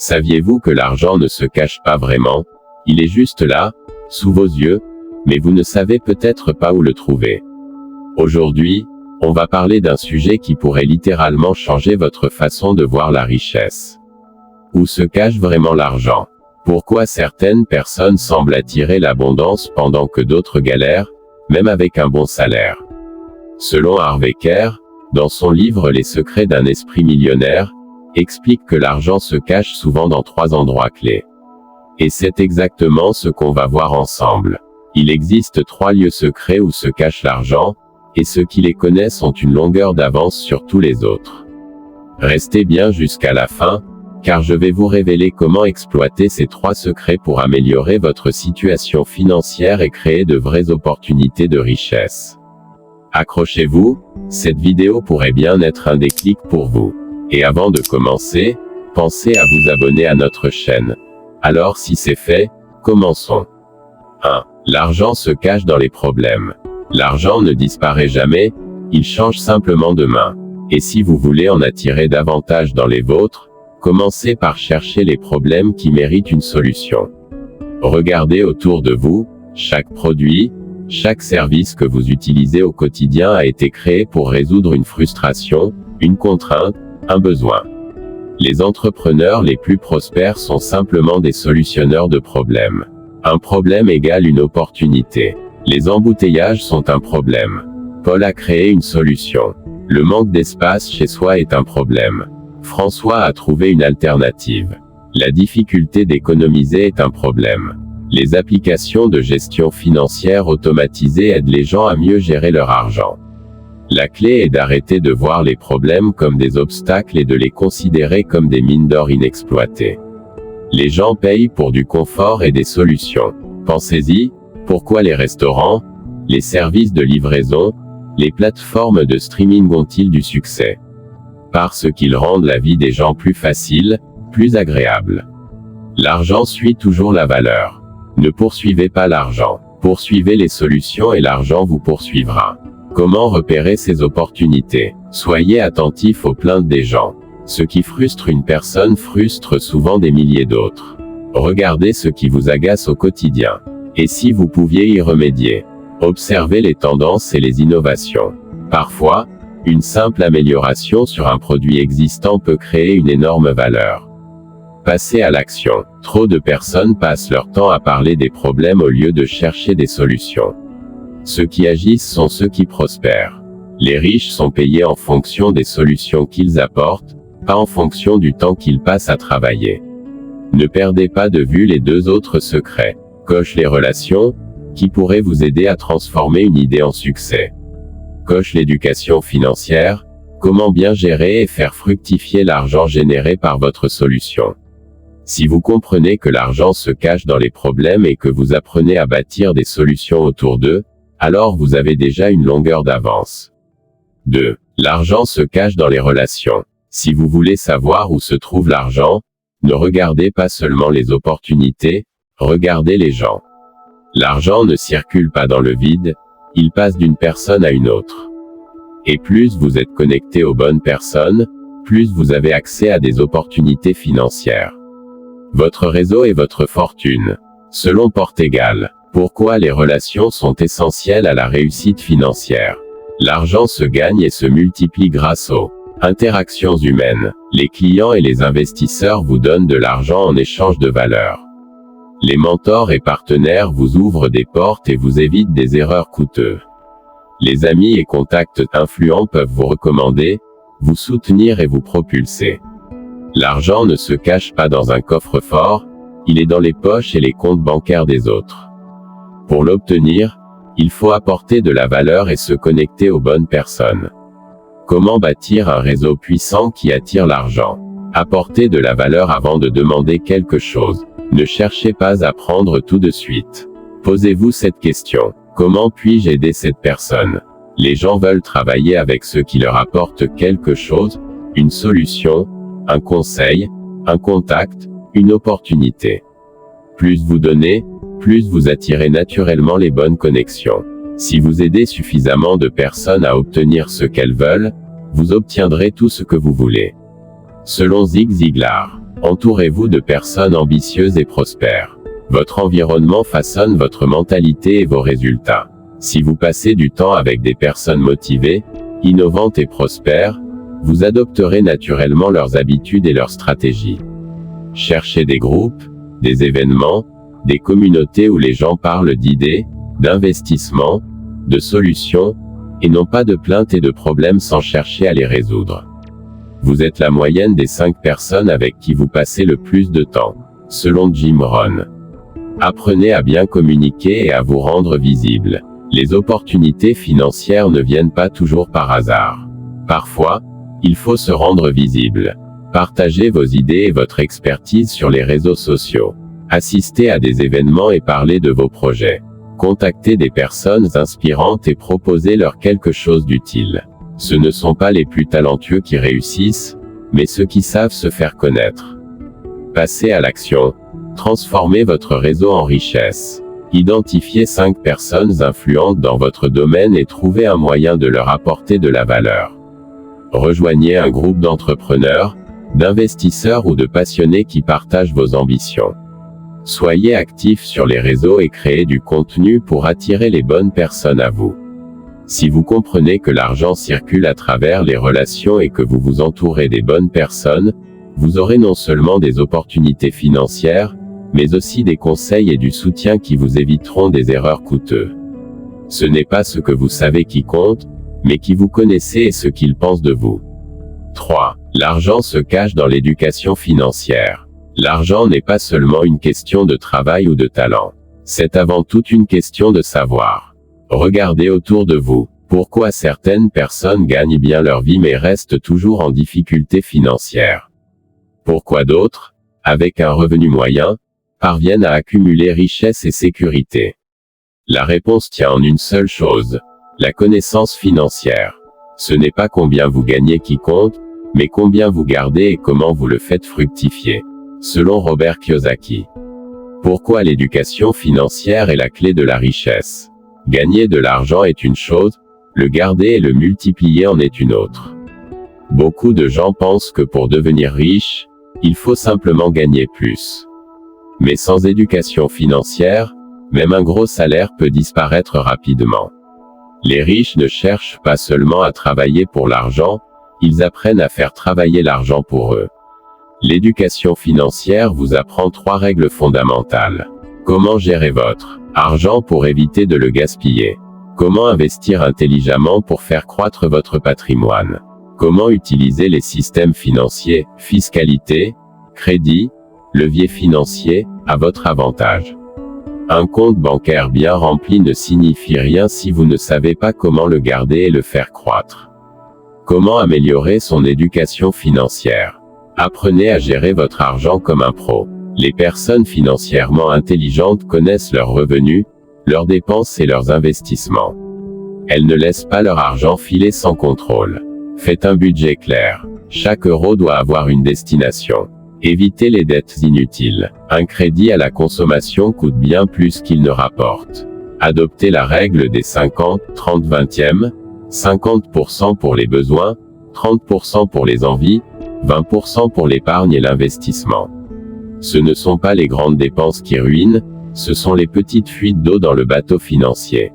Saviez-vous que l'argent ne se cache pas vraiment? Il est juste là, sous vos yeux, mais vous ne savez peut-être pas où le trouver. Aujourd'hui, on va parler d'un sujet qui pourrait littéralement changer votre façon de voir la richesse. Où se cache vraiment l'argent? Pourquoi certaines personnes semblent attirer l'abondance pendant que d'autres galèrent, même avec un bon salaire? Selon Harvey Kerr, dans son livre Les secrets d'un esprit millionnaire, explique que l'argent se cache souvent dans 3 endroits clés. Et c'est exactement ce qu'on va voir ensemble. Il existe 3 lieux secrets où se cache l'argent, et ceux qui les connaissent ont une longueur d'avance sur tous les autres. Restez bien jusqu'à la fin, car je vais vous révéler comment exploiter ces 3 secrets pour améliorer votre situation financière et créer de vraies opportunités de richesse. Accrochez-vous, cette vidéo pourrait bien être un déclic pour vous. Et avant de commencer, pensez à vous abonner à notre chaîne. Alors si c'est fait, commençons. 1. L'argent se cache dans les problèmes. L'argent ne disparaît jamais, il change simplement de main. Et si vous voulez en attirer davantage dans les vôtres, commencez par chercher les problèmes qui méritent une solution. Regardez autour de vous, chaque produit, chaque service que vous utilisez au quotidien a été créé pour résoudre une frustration, une contrainte, un besoin. Les entrepreneurs les plus prospères sont simplement des solutionneurs de problèmes. Un problème égale une opportunité. Les embouteillages sont un problème. Paul a créé une solution. Le manque d'espace chez soi est un problème. François a trouvé une alternative. La difficulté d'économiser est un problème. Les applications de gestion financière automatisée aident les gens à mieux gérer leur argent. La clé est d'arrêter de voir les problèmes comme des obstacles et de les considérer comme des mines d'or inexploitées. Les gens payent pour du confort et des solutions. Pensez-y, pourquoi les restaurants, les services de livraison, les plateformes de streaming ont-ils du succès? Parce qu'ils rendent la vie des gens plus facile, plus agréable. L'argent suit toujours la valeur. Ne poursuivez pas l'argent, poursuivez les solutions et l'argent vous poursuivra. Comment repérer ces opportunités? Soyez attentif aux plaintes des gens. Ce qui frustre une personne frustre souvent des milliers d'autres. Regardez ce qui vous agace au quotidien. Et si vous pouviez y remédier? Observez les tendances et les innovations. Parfois, une simple amélioration sur un produit existant peut créer une énorme valeur. Passez à l'action. Trop de personnes passent leur temps à parler des problèmes au lieu de chercher des solutions. Ceux qui agissent sont ceux qui prospèrent. Les riches sont payés en fonction des solutions qu'ils apportent, pas en fonction du temps qu'ils passent à travailler. Ne perdez pas de vue les 2 autres secrets. Coche les relations, qui pourraient vous aider à transformer une idée en succès. Coche l'éducation financière, comment bien gérer et faire fructifier l'argent généré par votre solution. Si vous comprenez que l'argent se cache dans les problèmes et que vous apprenez à bâtir des solutions autour d'eux, alors vous avez déjà une longueur d'avance. 2. L'argent se cache dans les relations. Si vous voulez savoir où se trouve l'argent, ne regardez pas seulement les opportunités, regardez les gens. L'argent ne circule pas dans le vide, il passe d'une personne à une autre. Et plus vous êtes connecté aux bonnes personnes, plus vous avez accès à des opportunités financières. Votre réseau est votre fortune. Selon Portegal, pourquoi les relations sont essentielles à la réussite financière? L'argent se gagne et se multiplie grâce aux interactions humaines. Les clients et les investisseurs vous donnent de l'argent en échange de valeur. Les mentors et partenaires vous ouvrent des portes et vous évitent des erreurs coûteuses. Les amis et contacts influents peuvent vous recommander, vous soutenir et vous propulser. L'argent ne se cache pas dans un coffre-fort, il est dans les poches et les comptes bancaires des autres. Pour l'obtenir, il faut apporter de la valeur et se connecter aux bonnes personnes. Comment bâtir un réseau puissant qui attire l'argent? Apportez de la valeur avant de demander quelque chose. Ne cherchez pas à prendre tout de suite. Posez-vous cette question. Comment puis-je aider cette personne? Les gens veulent travailler avec ceux qui leur apportent quelque chose, une solution, un conseil, un contact, une opportunité. Plus vous donnez, plus vous attirez naturellement les bonnes connexions. Si vous aidez suffisamment de personnes à obtenir ce qu'elles veulent, vous obtiendrez tout ce que vous voulez. Selon Zig Ziglar, Entourez-vous de personnes ambitieuses et prospères. Votre environnement façonne votre mentalité et vos résultats. Si vous passez du temps avec des personnes motivées, innovantes et prospères, vous adopterez naturellement leurs habitudes et leurs stratégies. Cherchez des groupes, des événements, des communautés où les gens parlent d'idées, d'investissement, de solutions, et non pas de plaintes et de problèmes sans chercher à les résoudre. Vous êtes la moyenne des 5 personnes avec qui vous passez le plus de temps, selon Jim Rohn. Apprenez à bien communiquer et à vous rendre visible. Les opportunités financières ne viennent pas toujours par hasard. Parfois, il faut se rendre visible. Partagez vos idées et votre expertise sur les réseaux sociaux. Assistez à des événements et parlez de vos projets. Contactez des personnes inspirantes et proposez-leur quelque chose d'utile. Ce ne sont pas les plus talentueux qui réussissent, mais ceux qui savent se faire connaître. Passez à l'action. Transformez votre réseau en richesse. Identifiez 5 personnes influentes dans votre domaine et trouvez un moyen de leur apporter de la valeur. Rejoignez un groupe d'entrepreneurs, d'investisseurs ou de passionnés qui partagent vos ambitions. Soyez actifs sur les réseaux et créez du contenu pour attirer les bonnes personnes à vous. Si vous comprenez que l'argent circule à travers les relations et que vous vous entourez des bonnes personnes, vous aurez non seulement des opportunités financières, mais aussi des conseils et du soutien qui vous éviteront des erreurs coûteuses. Ce n'est pas ce que vous savez qui compte, mais qui vous connaissez et ce qu'ils pensent de vous. 3. L'argent se cache dans l'éducation financière. L'argent n'est pas seulement une question de travail ou de talent. C'est avant tout une question de savoir. Regardez autour de vous. Pourquoi certaines personnes gagnent bien leur vie mais restent toujours en difficulté financière? Pourquoi d'autres, avec un revenu moyen, parviennent à accumuler richesse et sécurité? La réponse tient en une seule chose. La connaissance financière. Ce n'est pas combien vous gagnez qui compte, mais combien vous gardez et comment vous le faites fructifier. Selon Robert Kiyosaki. Pourquoi l'éducation financière est la clé de la richesse? Gagner de l'argent est une chose, le garder et le multiplier en est une autre. Beaucoup de gens pensent que pour devenir riche, il faut simplement gagner plus. Mais sans éducation financière, même un gros salaire peut disparaître rapidement. Les riches ne cherchent pas seulement à travailler pour l'argent, ils apprennent à faire travailler l'argent pour eux. L'éducation financière vous apprend 3 règles fondamentales. Comment gérer votre argent pour éviter de le gaspiller? Comment investir intelligemment pour faire croître votre patrimoine? Comment utiliser les systèmes financiers, fiscalité, crédit, levier financier, à votre avantage? Un compte bancaire bien rempli ne signifie rien si vous ne savez pas comment le garder et le faire croître. Comment améliorer son éducation financière? Apprenez à gérer votre argent comme un pro. Les personnes financièrement intelligentes connaissent leurs revenus, leurs dépenses et leurs investissements. Elles ne laissent pas leur argent filer sans contrôle. Faites un budget clair. Chaque euro doit avoir une destination. Évitez les dettes inutiles. Un crédit à la consommation coûte bien plus qu'il ne rapporte. Adoptez la règle des 50, 30, 20e, 50% pour les besoins, 30% pour les envies, 20% pour l'épargne et l'investissement. Ce ne sont pas les grandes dépenses qui ruinent, ce sont les petites fuites d'eau dans le bateau financier.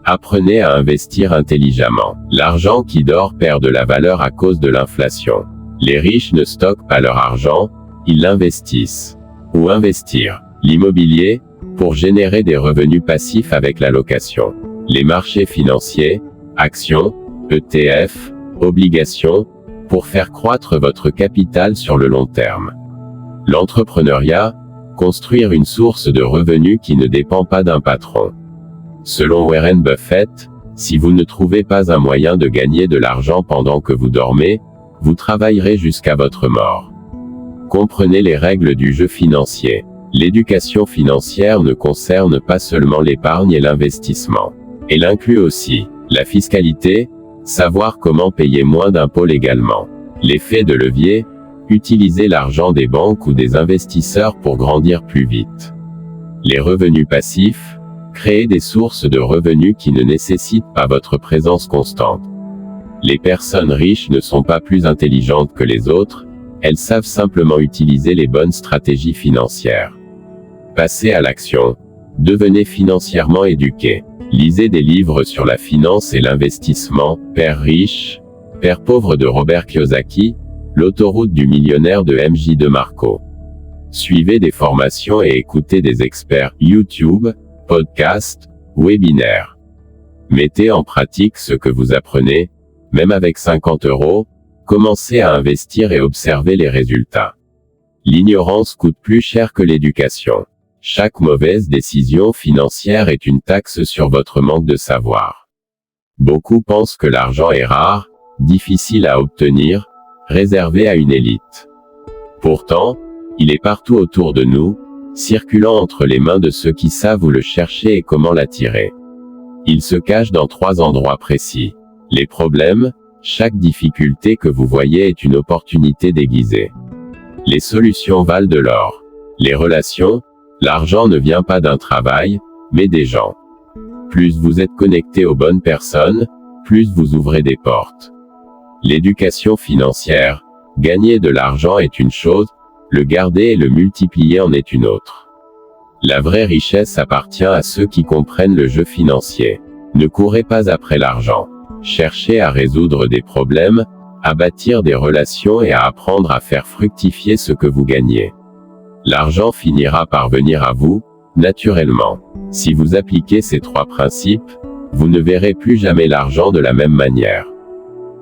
Apprenez à investir intelligemment. L'argent qui dort perd de la valeur à cause de l'inflation. Les riches ne stockent pas leur argent, ils l'investissent. Où investir? L'immobilier, pour générer des revenus passifs avec la location. Les marchés financiers, actions, ETF, obligations, pour faire croître votre capital sur le long terme. L'entrepreneuriat, construire une source de revenus qui ne dépend pas d'un patron. Selon Warren Buffett, si vous ne trouvez pas un moyen de gagner de l'argent pendant que vous dormez, vous travaillerez jusqu'à votre mort. Comprenez les règles du jeu financier. L'éducation financière ne concerne pas seulement l'épargne et l'investissement. Elle inclut aussi la fiscalité, savoir comment payer moins d'impôts légalement. L'effet de levier, utiliser l'argent des banques ou des investisseurs pour grandir plus vite. Les revenus passifs, créer des sources de revenus qui ne nécessitent pas votre présence constante. Les personnes riches ne sont pas plus intelligentes que les autres, elles savent simplement utiliser les bonnes stratégies financières. Passez à l'action. Devenez financièrement éduqué. Lisez des livres sur la finance et l'investissement, Père riche, Père pauvre de Robert Kiyosaki, L'autoroute du millionnaire de M.J. DeMarco. Suivez des formations et écoutez des experts YouTube, podcasts, webinaires. Mettez en pratique ce que vous apprenez, même avec 50 €, commencez à investir et observez les résultats. L'ignorance coûte plus cher que l'éducation. Chaque mauvaise décision financière est une taxe sur votre manque de savoir. Beaucoup pensent que l'argent est rare, difficile à obtenir, réservé à une élite. Pourtant, il est partout autour de nous, circulant entre les mains de ceux qui savent où le chercher et comment l'attirer. Il se cache dans 3 endroits précis. Les problèmes, chaque difficulté que vous voyez est une opportunité déguisée. Les solutions valent de l'or. Les relations, l'argent ne vient pas d'un travail, mais des gens. Plus vous êtes connecté aux bonnes personnes, plus vous ouvrez des portes. L'éducation financière, gagner de l'argent est une chose, le garder et le multiplier en est une autre. La vraie richesse appartient à ceux qui comprennent le jeu financier. Ne courez pas après l'argent. Cherchez à résoudre des problèmes, à bâtir des relations et à apprendre à faire fructifier ce que vous gagnez. L'argent finira par venir à vous, naturellement. Si vous appliquez ces 3 principes, vous ne verrez plus jamais l'argent de la même manière.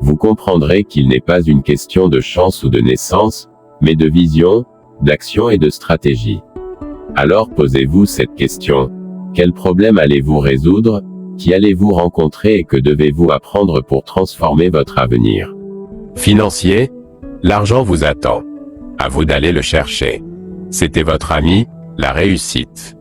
Vous comprendrez qu'il n'est pas une question de chance ou de naissance, mais de vision, d'action et de stratégie. Alors posez-vous cette question. Quel problème allez-vous résoudre? Qui allez-vous rencontrer et que devez-vous apprendre pour transformer votre avenir? Financier, l'argent vous attend. À vous d'aller le chercher. C'était votre ami, la réussite.